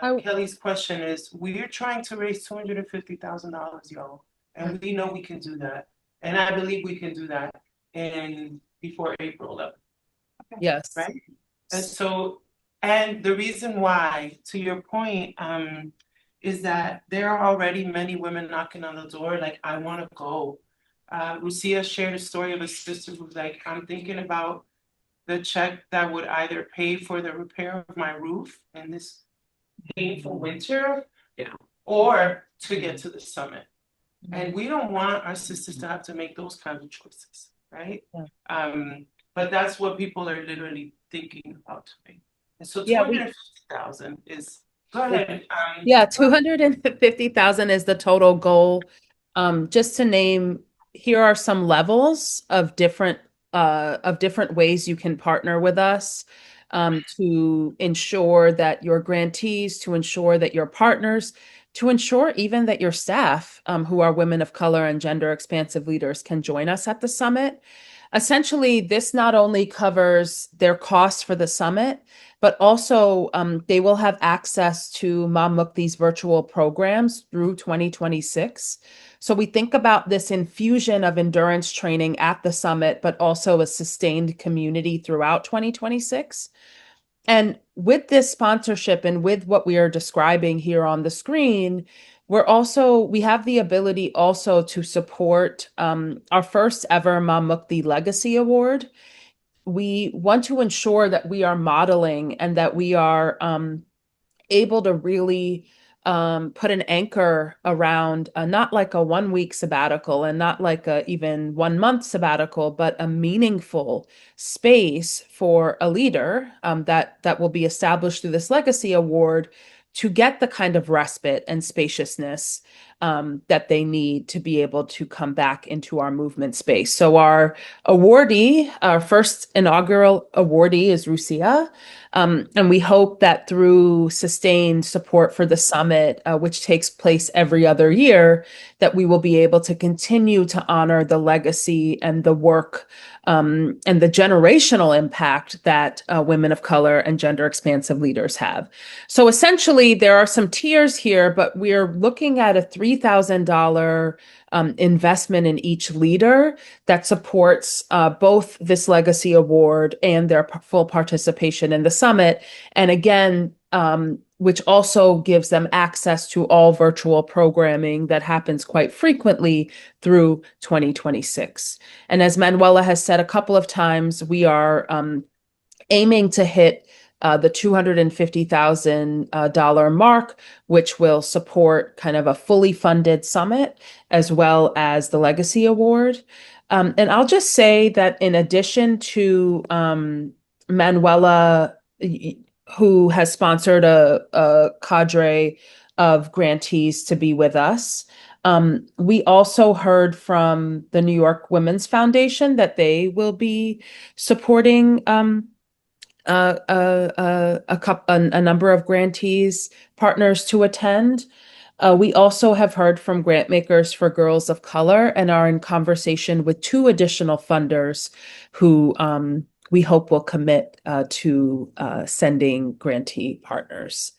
I, Kelly's question is, we're trying to raise $250,000, y'all, and we know we can do that. And I believe we can do that in before April 11th, yes. right? And so, and the reason why, to your point, is that there are already many women knocking on the door, like, I want to go. Lucia shared a story of a sister who's like, I'm thinking about the check that would either pay for the repair of my roof in this painful winter, Yeah. or to get to the summit. And we don't want our sisters to have to make those kinds of choices, right? Yeah. But that's what people are literally thinking about doing. And so two Yeah, hundred and fifty thousand is, go it- ahead. yeah, Go ahead. 250,000 is the total goal. Just to name, here are some levels of different ways you can partner with us to ensure that your grantees, to ensure that your partners, to ensure even that your staff, who are women of color and gender expansive leaders, can join us at the summit. Essentially, this not only covers their costs for the summit, but also they will have access to Mom Mukti's virtual programs through 2026. So we think about this infusion of endurance training at the summit, but also a sustained community throughout 2026. And with this sponsorship and with what we are describing here on the screen, we have the ability also to support our first ever Mom Mukti Legacy Award. We want to ensure that we are modeling and that we are able to really put an anchor around not like a 1 week sabbatical and not like a even 1 month sabbatical, but a meaningful space for a leader that will be established through this legacy award to get the kind of respite and spaciousness that they need to be able to come back into our movement space. So our first inaugural awardee is Rusia. And we hope that through sustained support for the summit, which takes place every other year, that we will be able to continue to honor the legacy and the work and the generational impact that women of color and gender expansive leaders have. So essentially, there are some tiers here, but we're looking at a $3,000 investment in each leader that supports both this legacy award and their full participation in the summit. And again, which also gives them access to all virtual programming that happens quite frequently through 2026. And as Manuela has said a couple of times, we are aiming to hit the $250,000 mark, which will support kind of a fully funded summit as well as the Legacy Award. And I'll just say that in addition to Manuela, who has sponsored a cadre of grantees to be with us, we also heard from the New York Women's Foundation that they will be supporting a number of grantees, partners to attend. We also have heard from grant makers for girls of color and are in conversation with two additional funders who we hope will commit to sending grantee partners.